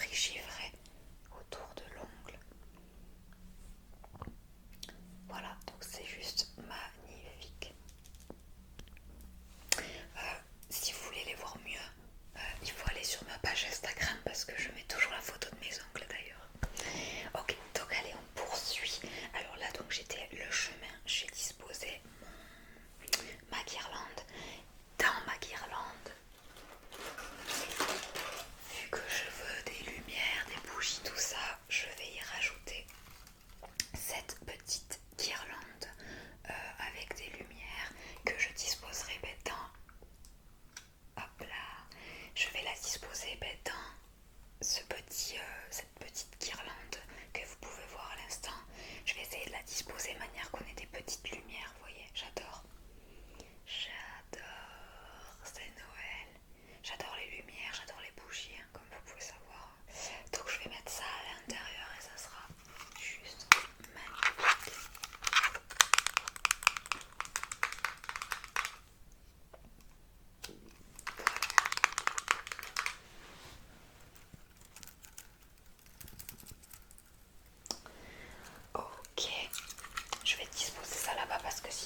poterie givrée autour de l'ongle. Voilà, donc c'est juste magnifique. Si vous voulez les voir mieux, il faut aller sur ma page Instagram parce que je mets toujours la photo de mes ongles d'ailleurs. Ok, donc allez, on poursuit. Alors là, donc j'étais le chemin, j'ai disposé ma guirlande. Dans ma guirlande, vu que je veux des lumières, des bougies, tout ça, je vais y rajouter cette petite guirlande avec des lumières que je disposerai dans. Hop là, je vais la disposer dans cette petite guirlande que vous pouvez voir à l'instant. Je vais essayer de la disposer de manière qu'on ait des petites lumières, vous voyez, j'adore. J'adore, c'est Noël. J'adore les lumières, j'adore les bougies, hein, comme vous pouvez savoir. Donc je vais mettre ça à l'intérieur et ça sera juste magnifique. Ok, je vais disposer ça là-bas parce que sinon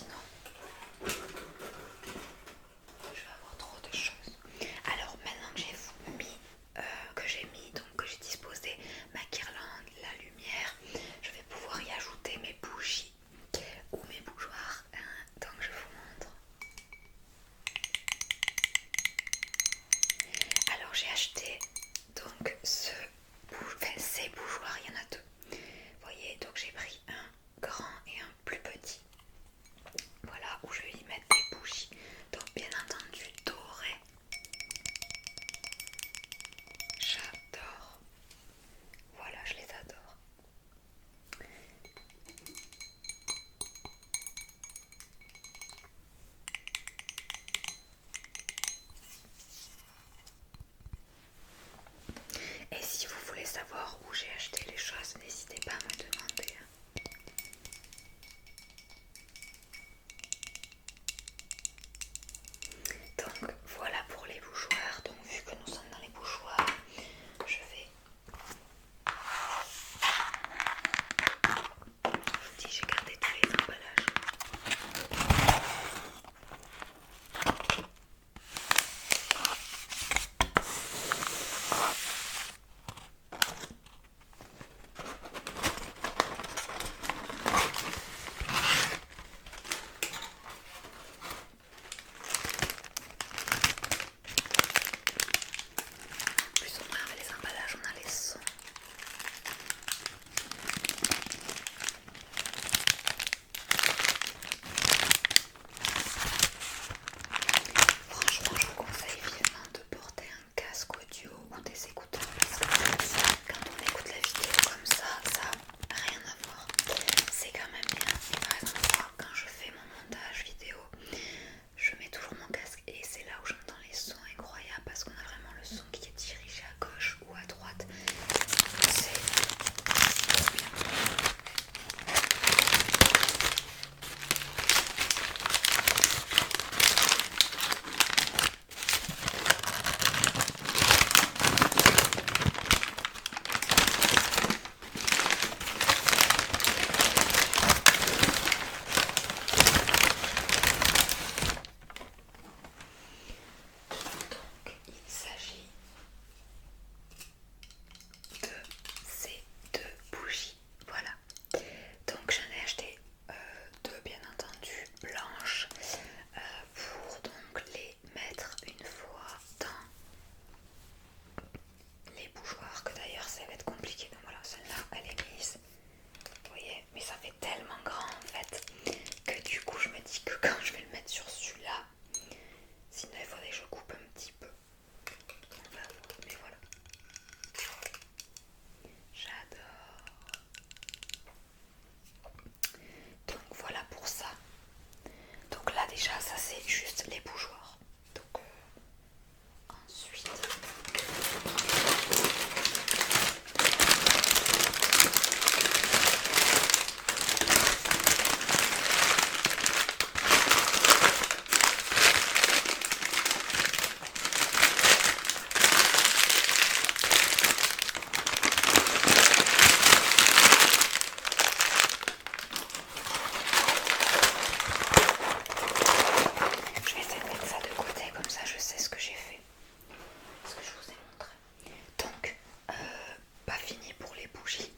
pas fini pour les bougies.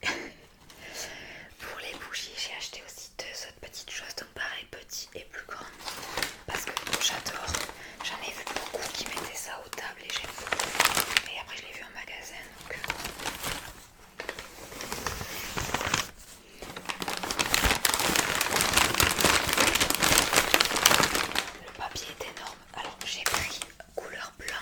Pour les bougies, j'ai acheté aussi deux autres petites choses, donc pareil, petit et plus grand, parce que j'adore. J'en ai vu beaucoup qui mettaient ça aux tables et j'aime beaucoup. Et après, je l'ai vu en magasin, donc. Le papier est énorme. Alors, j'ai pris couleur blanc.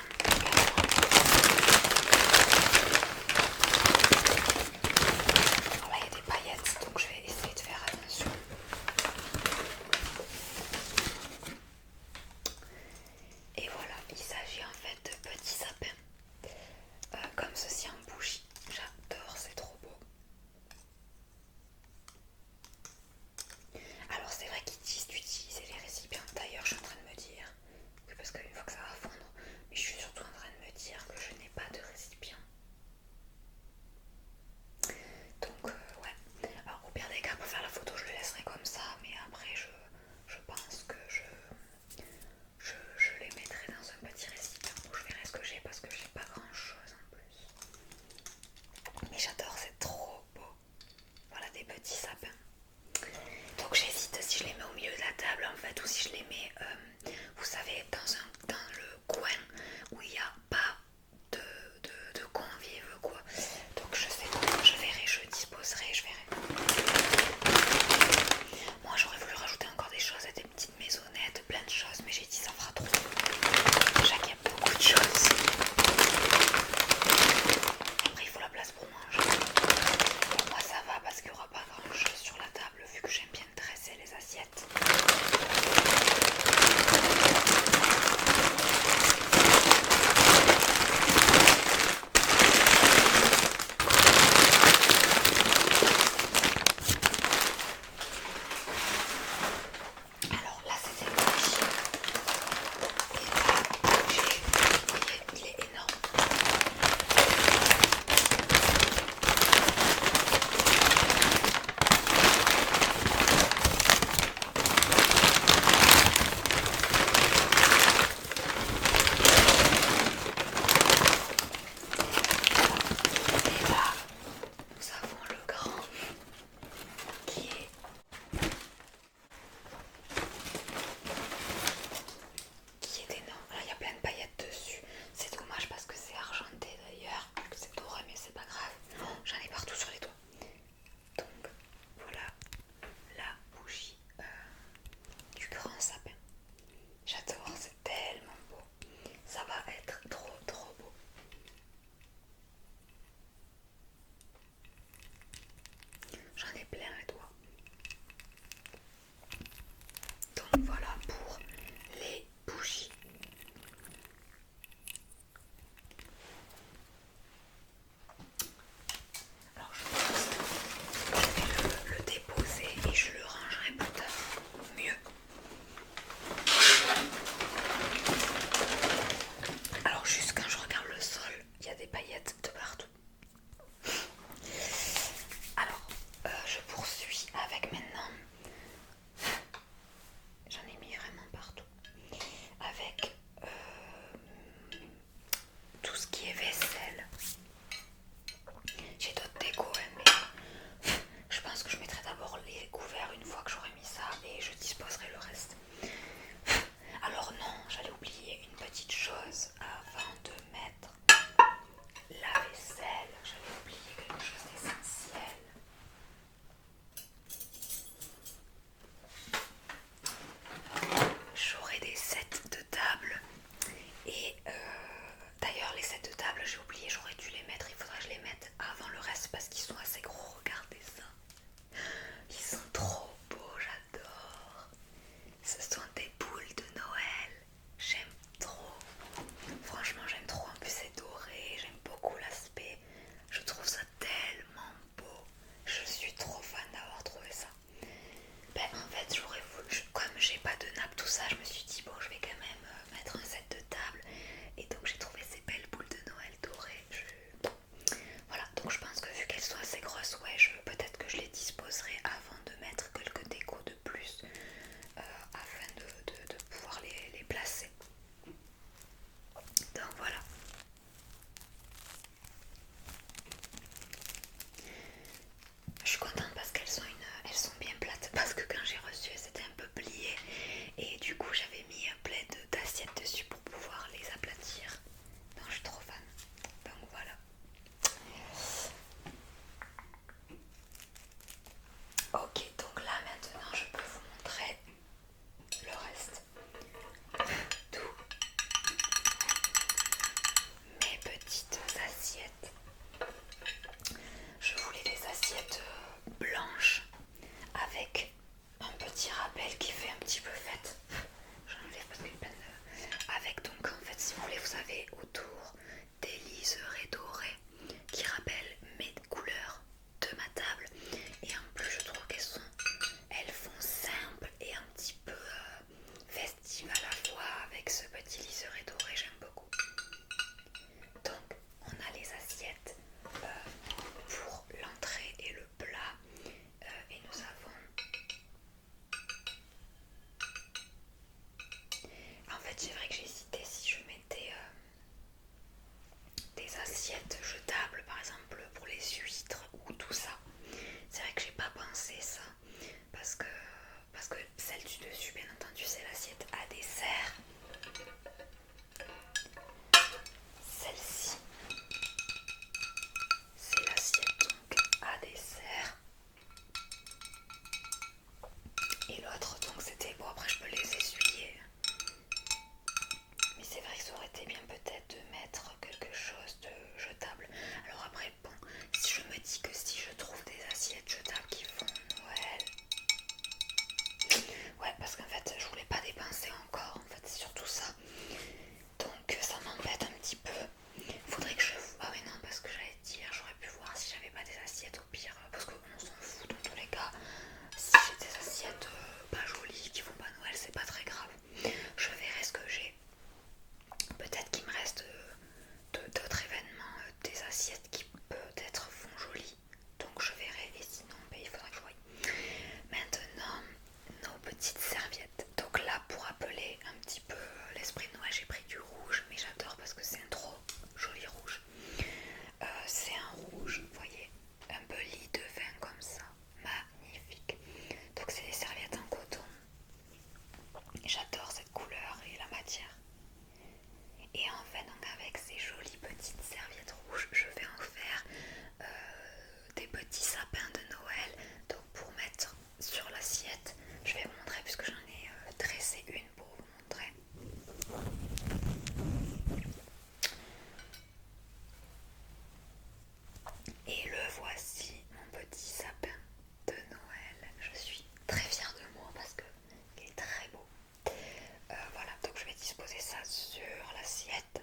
sur l'assiette.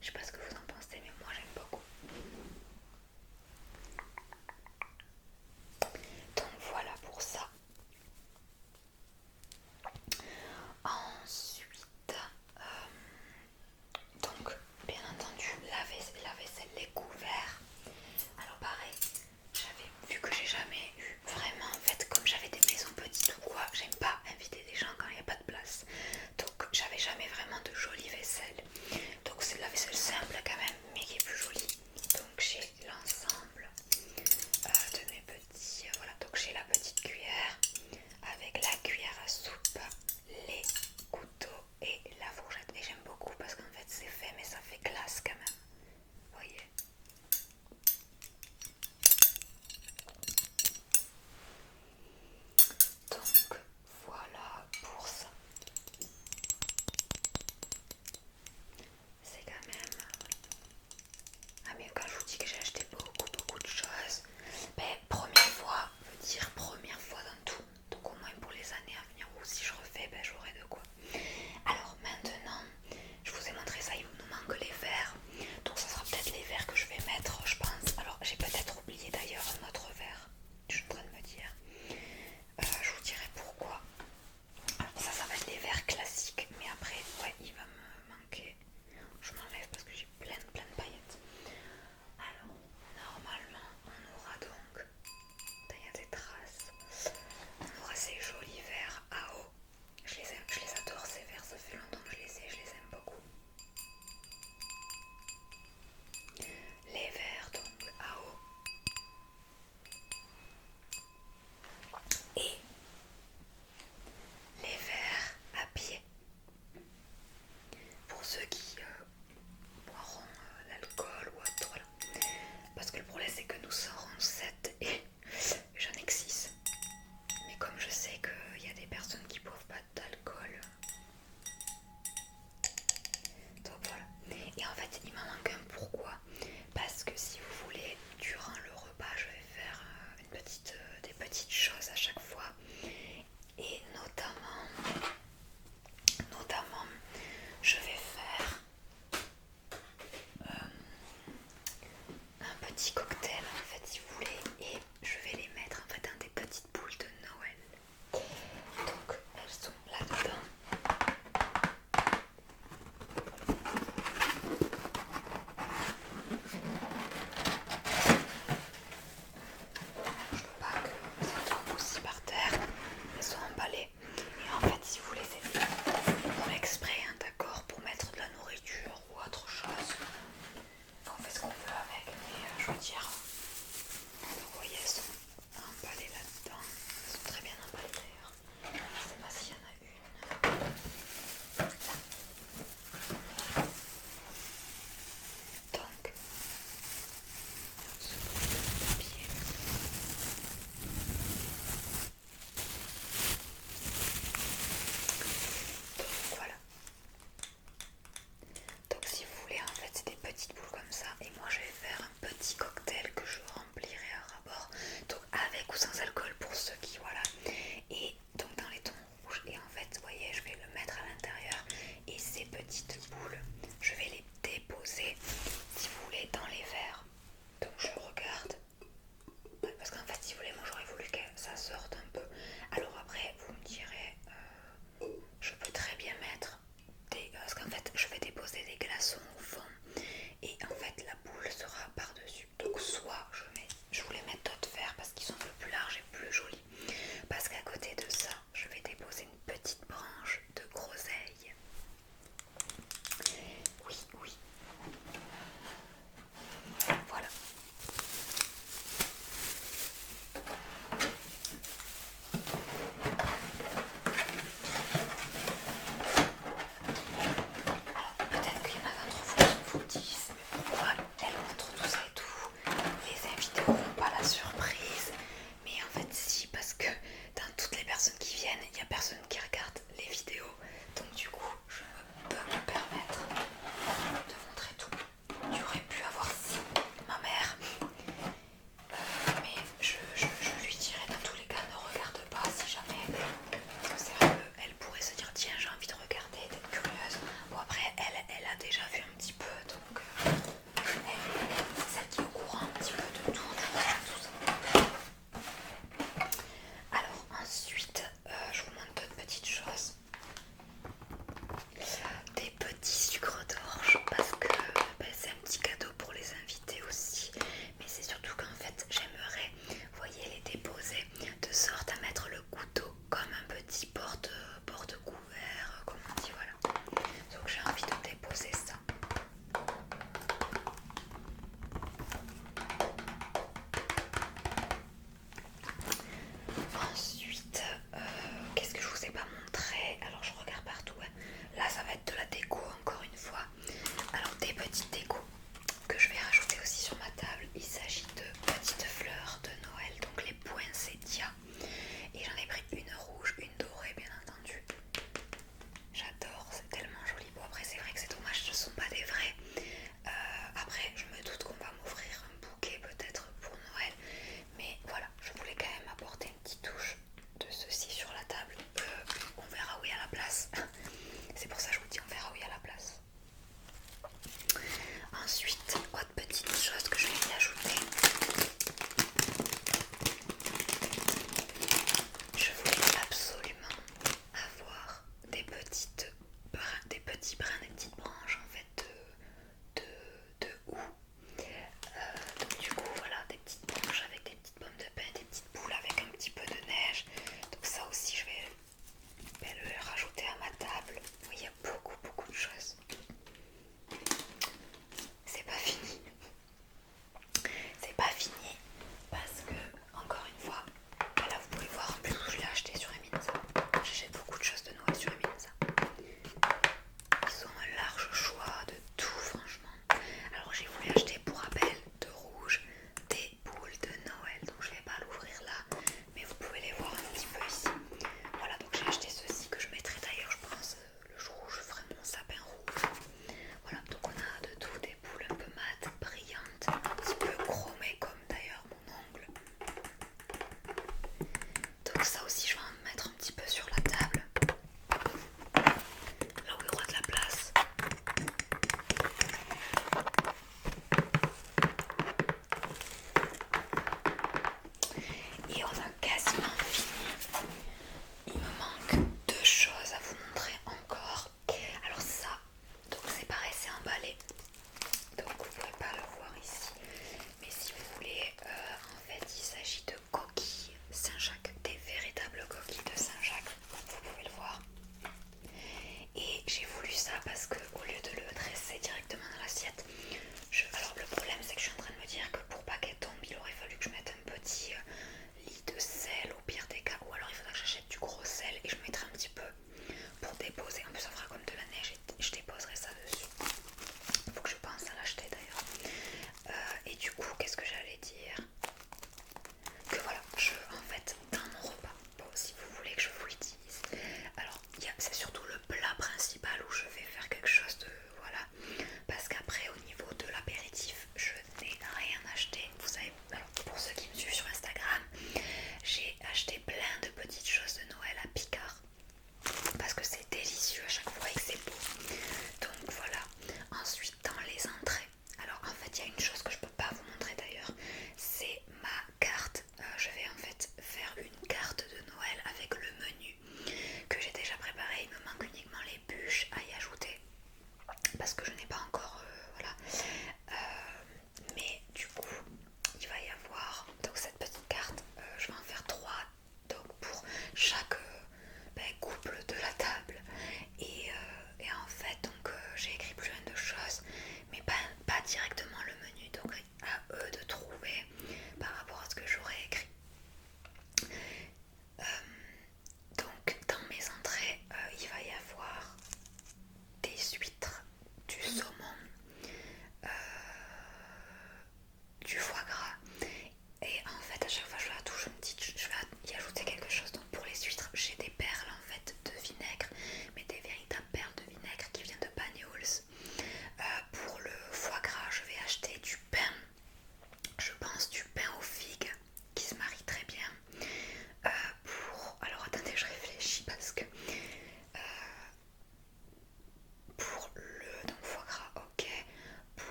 Je sais pas ce que vous en pensez, mais moi j'aime beaucoup. Donc voilà pour ça. Ensuite, donc bien entendu la vaisselle, les couverts. Alors pareil, j'avais vu que j'ai jamais eu vraiment, en fait comme j'avais des maisons petites ou quoi, j'aime pas inviter des gens quand il n'y a pas de place. Donc j'avais jamais vraiment de jolie vaisselle. Donc c'est de la vaisselle simple quand même, mais qui est plus jolie. Donc j'ai l'ensemble de mes petits, voilà, donc j'ai la petite cuillère avec la cuillère à soupe, les couteaux et la fourchette. Et j'aime beaucoup parce qu'en fait c'est fait mais ça fait classe quand même. Vous voyez. Donc voilà pour ça. C'est quand même... Ah mais quand je vous dis que j'ai acheté beaucoup de choses, ben première fois, veut dire première fois dans tout. Donc au moins pour les années à venir ou si je refais, ben j'aurai de quoi. Alors maintenant, je vous ai montré ça, il nous manque les verres. Donc ça sera peut-être les verres que je vais mettre, je pense. Alors j'ai peut-être oublié d'ailleurs un autre verre, je suis en train de me dire. Je vous dirai pourquoi. Alors ça va être les verres classiques, mais après, ouais, il va me manquer. Je m'enlève parce que j'ai plein de paillettes. Alors, normalement, on aura donc, il y a des traces, on aura ces jolis verres à eau. Je les adore ces verres, ça fait longtemps que je les ai, je les aime beaucoup. Les verres donc à eau. Et les verres à pied. Pour ceux qui boiront l'alcool ou autre, voilà. Parce que le problème c'est que nous serons 7 et j'en ai que 6. Mais comme je sais qu'il y a des personnes qui ne boivent pas d'alcool, donc voilà. Et en fait il m'en manque un, pourquoi? Parce que si vous voulez, durant le repas je vais faire des petites choses à chaque fois. Et notamment je vais faire un petit cocktail